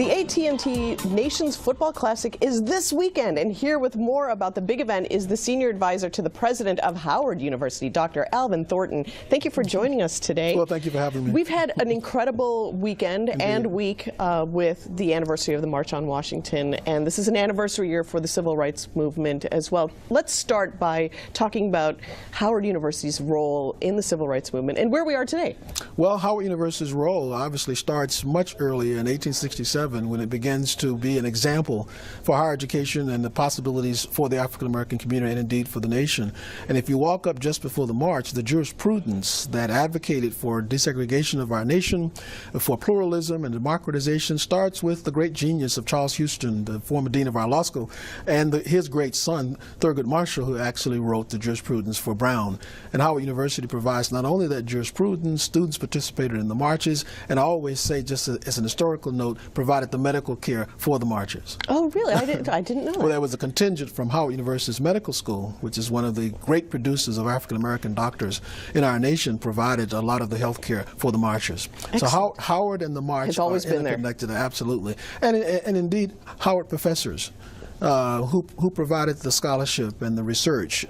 The AT&T Nations Football Classic is this weekend, and here with more about the big event is the senior advisor to the president of Howard University, Dr. Alvin Thornton. Thank you for joining us today. Well, thank you for having me. We've had an incredible weekend and week with the anniversary of the March on Washington, and this is an anniversary year for the civil rights movement as well. Let's start by talking about Howard University's role in the civil rights movement and where we are today. Well, Howard University's role obviously starts much earlier in 1867 when it begins to be an example for higher education and the possibilities for the African American community and indeed for the nation. And if you walk up just before the march, the jurisprudence that advocated for desegregation of our nation, for pluralism and democratization, starts with the great genius of Charles Houston, the former dean of our law school, and his great son, Thurgood Marshall, who actually wrote the jurisprudence for Brown. And Howard University provides not only that jurisprudence, students participated in the marches, and I always say, just as an historical note, provided the medical care for the marchers. Oh, really? I didn't know that. Well, there was a contingent from Howard University's medical school, which is one of the great producers of African American doctors in our nation, provided a lot of the health care for the marchers. Excellent. So Howard and the march has always been there. Interconnected, absolutely. And indeed, Howard professors who provided the scholarship and the research.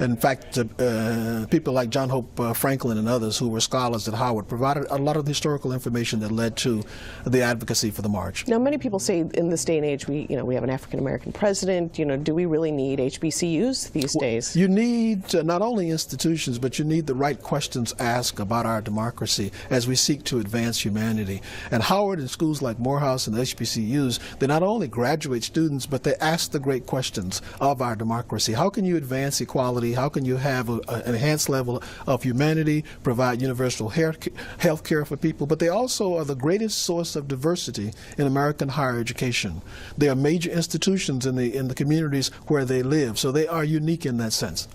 In fact, people like John Hope Franklin and others who were scholars at Howard provided a lot of the historical information that led to the advocacy for the march. Now, many people say in this day and age, we have an African American president. Do we really need HBCUs these days? You need not only institutions, but you need the right questions asked about our democracy as we seek to advance humanity. And Howard and schools like Morehouse and HBCUs, they not only graduate students, but they ask the great questions of our democracy. How can you advance equality? How can you have an enhanced level of humanity, provide universal health care for people? But they also are the greatest source of diversity in American higher education. They are major institutions in the communities where they live, so they are unique in that sense.